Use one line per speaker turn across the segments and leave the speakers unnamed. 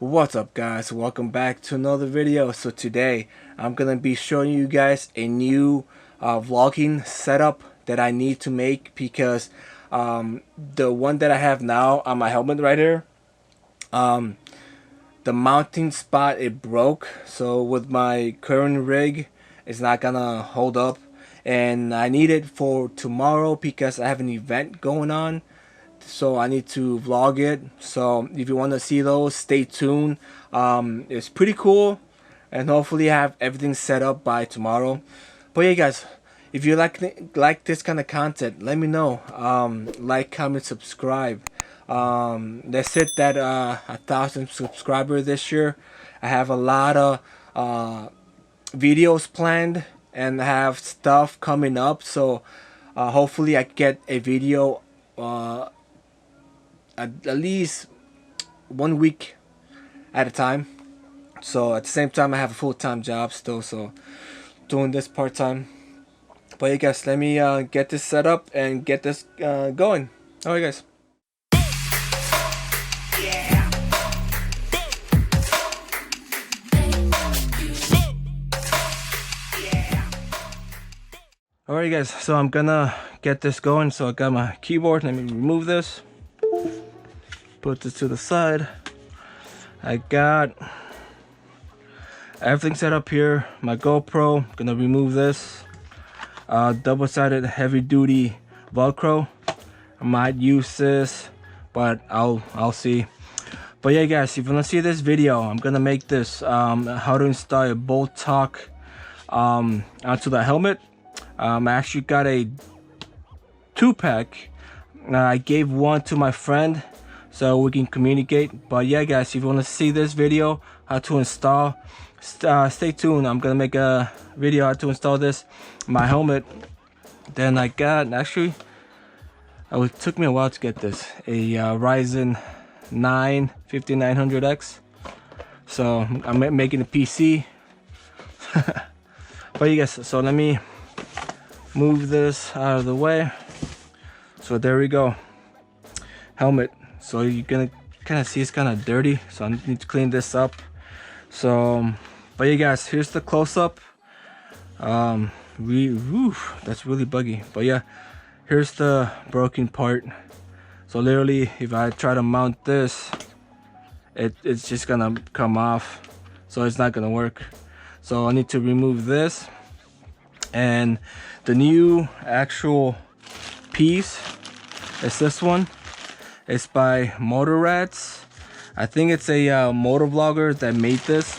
What's up guys, welcome back to another video. So today I'm gonna be showing you guys a new vlogging setup that I need to make because the one that I have now on my helmet right here, the mounting spot, it broke. So with my current rig, it's not gonna hold up, and I need it for tomorrow because I have an event going on, so I need to vlog it. So if you want to see those, stay tuned. It's pretty cool, and hopefully I have everything set up by tomorrow. But yeah guys, if you like this kind of content, let me know. Like, comment, subscribe. Let's hit that 1,000 subscribers this year. I have a lot of videos planned and have stuff coming up, so hopefully I get a video at least 1 week at a time. So at the same time, I have a full-time job still, so doing this part-time. But yeah guys, let me get this set up and get this going. Alright guys. Alright guys, so I'm gonna get this going. So I got my keyboard. Let me remove this, put this to the side. I got everything set up here. My GoPro, gonna remove this. Double-sided heavy-duty Velcro. I might use this, but I'll see. But yeah guys, if you wanna see this video, I'm gonna make this how to install a bolt talk onto the helmet. I actually got a 2-pack. I gave one to my friend so we can communicate. But yeah guys, if you want to see this video how to install, stay tuned. I'm gonna make a video how to install this my helmet. Then I got, actually it took me a while to get this, a Ryzen 9 5900X. So I'm making a PC. But you guys, so let me move this out of the way. So there we go, helmet. So you're gonna kind of see it's kind of dirty, so I need to clean this up. So but yeah guys, here's the close-up. That's really buggy. But yeah, here's the broken part. So literally if I try to mount this, it's just gonna come off, so it's not gonna work. So I need to remove this. And the new actual piece is this one. It's by MotoRadds. I think it's a motovlogger that made this.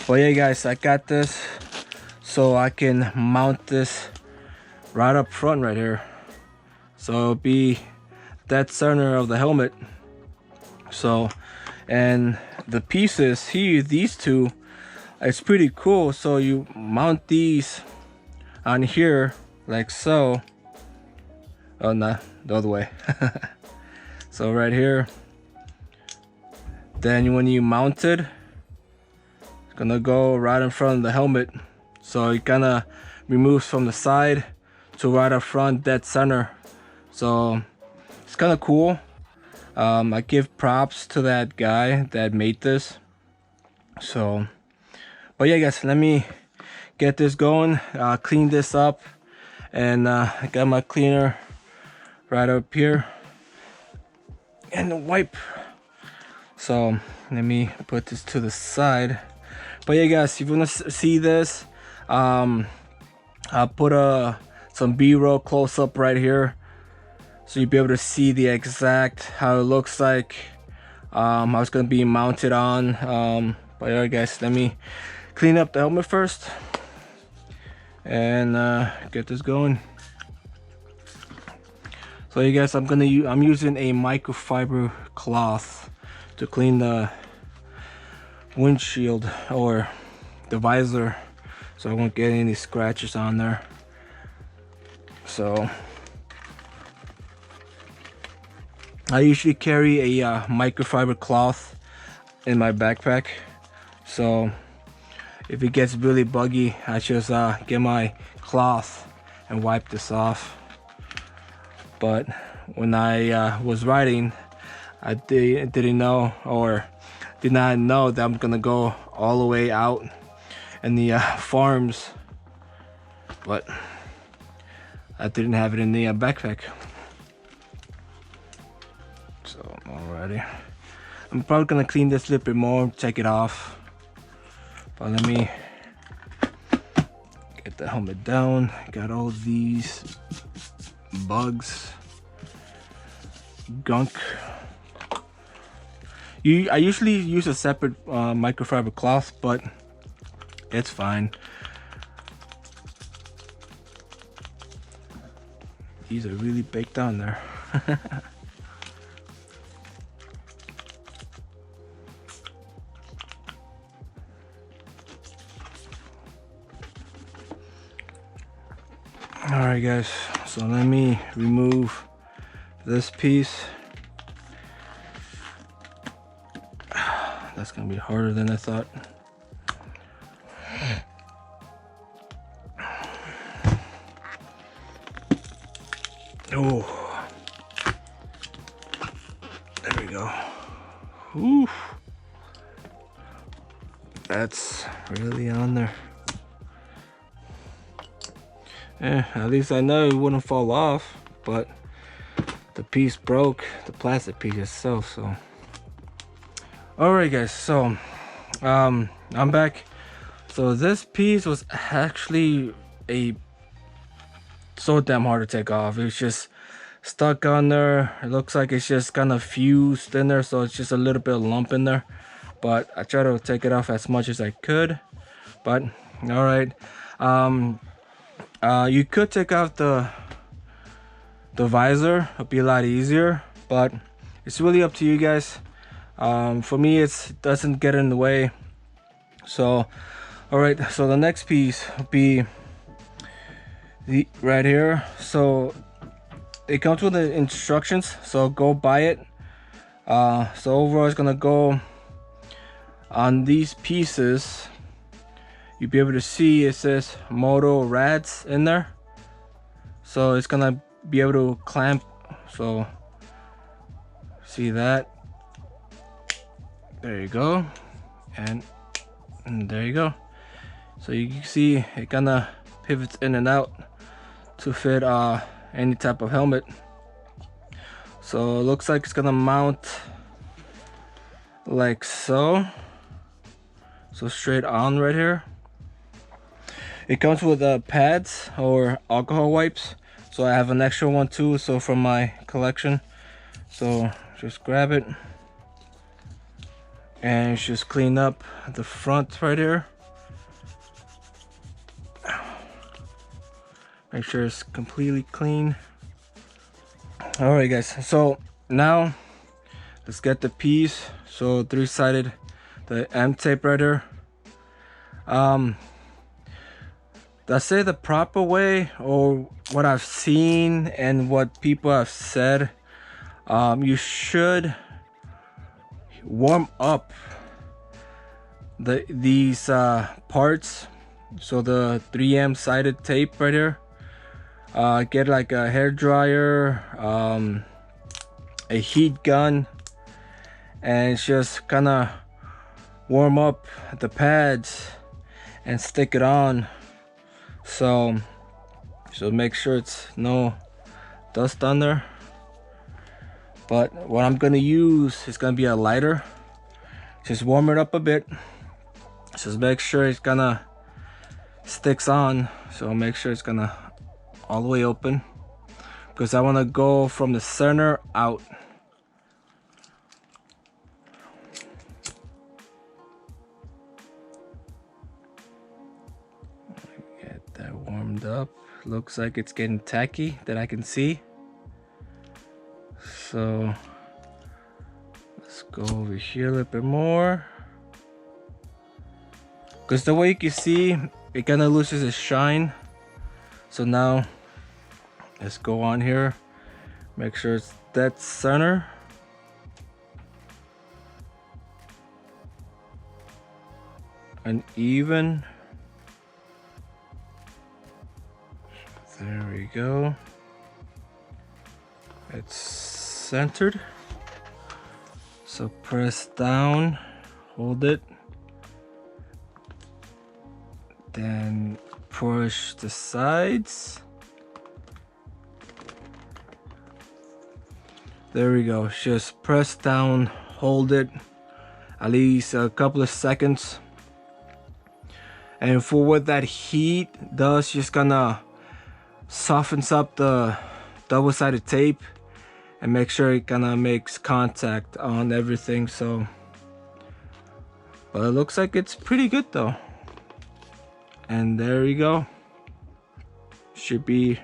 But yeah guys, I got this so I can mount this right up front right here. So it'll be that center of the helmet. So, and the pieces here, these two, it's pretty cool. So you mount these on here like so. Oh no, the other way. So right here. Then when you mount it, it's gonna go right in front of the helmet. So it kinda removes from the side to right up front, dead center. So it's kinda cool. I give props to that guy that made this. So but yeah guys, let me get this going, clean this up, and I got my cleaner right up here and the wipe. So let me put this to the side. But yeah guys, if you want to see this, I'll put some B-roll close-up right here, so you'll be able to see the exact how it looks like, how it's gonna be mounted on. But yeah guys, let me clean up the helmet first and get this going. So you guys, I'm using a microfiber cloth to clean the windshield or the visor, so I won't get any scratches on there. So I usually carry a microfiber cloth in my backpack, so if it gets really buggy, I just get my cloth and wipe this off. But when I was riding, I didn't know, or did not know that I'm gonna go all the way out in the farms, but I didn't have it in the backpack. So alrighty, I'm probably gonna clean this a little bit more, take it off, but let me get the helmet down. Got all these bugs, gunk. I usually use a separate microfiber cloth, but it's fine. These are really baked down there. Alright guys, so let me remove this piece. That's gonna be harder than I thought. Oh, there we go. Oof. That's really on there. At least I know it wouldn't fall off, but the piece broke, the plastic piece itself. So alright guys, so I'm back. So this piece was actually so damn hard to take off. It's just stuck on there. It looks like it's just kind of fused in there, so it's just a little bit of lump in there, but I tried to take it off as much as I could. But all right, you could take off the visor. It'll be a lot easier, but it's really up to you guys. For me, it doesn't get in the way. So all right, so the next piece will be right here. So it comes with the instructions, so go buy it. So overall it's gonna go on these pieces. You'll be able to see it says MotoRadds in there, so it's gonna be able to clamp. So see that, there you go, and there you go. So you can see it kind of pivots in and out to fit any type of helmet. So it looks like it's gonna mount like so, straight on right here. It comes with pads or alcohol wipes, so I have an extra one too, so from my collection. So just grab it and just clean up the front right here. Make sure it's completely clean. Alright guys, so now let's get the piece. So 3-sided, the M tape right here. Let's say the proper way, or what I've seen and what people have said, you should warm up these parts. So the 3M sided tape right here, get like a hair dryer, a heat gun, and just kind of warm up the pads and stick it on. So make sure it's no dust on there. But what I'm gonna use is gonna be a lighter. Just warm it up a bit, just make sure it's gonna sticks on. So make sure it's gonna all the way open, because I want to go from the center out. Get that warmed up. Looks like it's getting tacky that I can see. So let's go over here a little bit more, because the way you can see, it kind of loses its shine. So now let's go on here, make sure it's dead center. And even. There we go. It's centered. So press down, hold it, then push the sides. There we go. Just press down, hold it at least a couple of seconds. And for what that heat does, just gonna softens up the double-sided tape and make sure it kind of makes contact on everything. So, but it looks like it's pretty good though. And there you go. Should be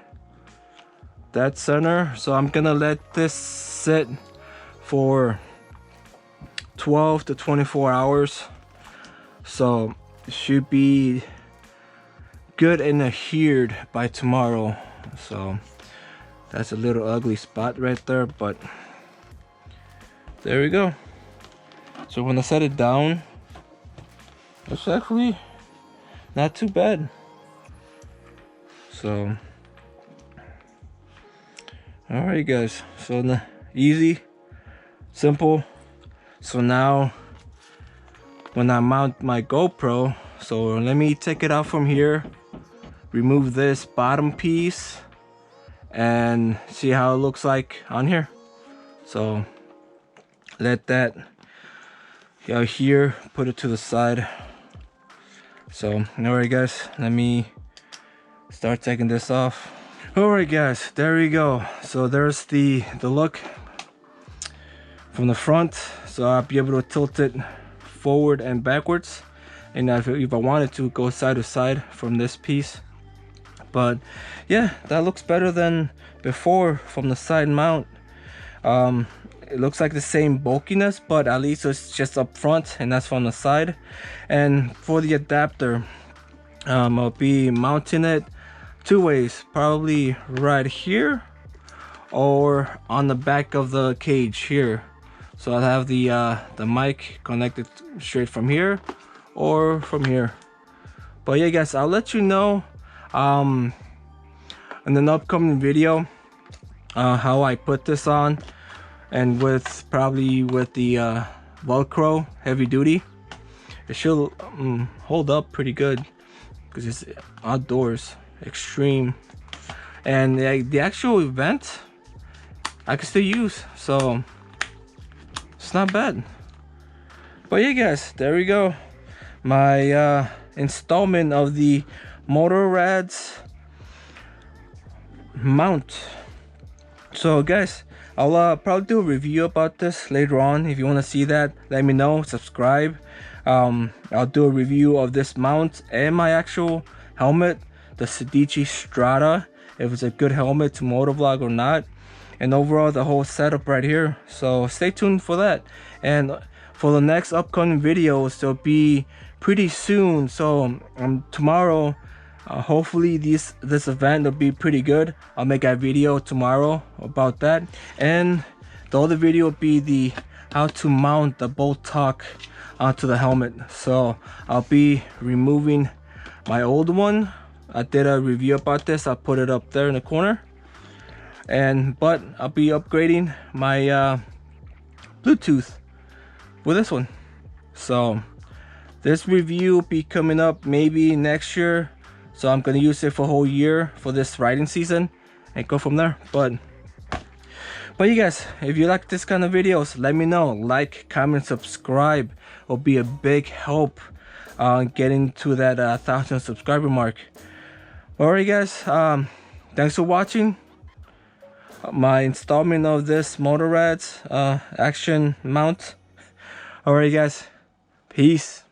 dead center. So I'm gonna let this sit for 12 to 24 hours. So it should be good and adhered by tomorrow. So that's a little ugly spot right there, but there we go. So when I set it down, it's actually not too bad. So all right guys, so easy, simple. So now when I mount my GoPro, so let me take it out from here, remove this bottom piece and see how it looks like on here. So let that out here, put it to the side. So alright guys, let me start taking this off. Alright guys, there we go. So there's the look from the front. So I'll be able to tilt it forward and backwards, and if I wanted to go side to side from this piece. But yeah, that looks better than before from the side mount. It looks like the same bulkiness, but at least it's just up front and that's from the side. And for the adapter, I'll be mounting it two ways, probably right here or on the back of the cage here. So I'll have the mic connected straight from here or from here. But yeah guys, I'll let you know in an upcoming video how I put this on, and probably with the Velcro heavy duty, it should hold up pretty good because it's outdoors, extreme. And the actual event I can still use, so it's not bad. But yeah guys, there we go, my installment of the MotoRadds mount. So guys, I'll probably do a review about this later on. If you want to see that, let me know, subscribe. I'll do a review of this mount and my actual helmet, the Sedici Strata, if it's a good helmet to motovlog or not, and overall the whole setup right here. So stay tuned for that. And for the next upcoming videos, they'll be pretty soon. So tomorrow, hopefully this event will be pretty good. I'll make a video tomorrow about that, and the other video will be the how to mount the bolt tuck onto the helmet. So I'll be removing my old one. I did a review about this. I'll put it up there in the corner. But I'll be upgrading my Bluetooth with this one. So this review will be coming up maybe next year. So I'm gonna use it for a whole year for this riding season and go from there. But you guys, if you like this kind of videos, let me know. Like, comment, subscribe. Will be a big help getting to that 1,000 subscriber mark. Alright guys, thanks for watching my installment of this MotoRadds action mount. Alright guys, peace.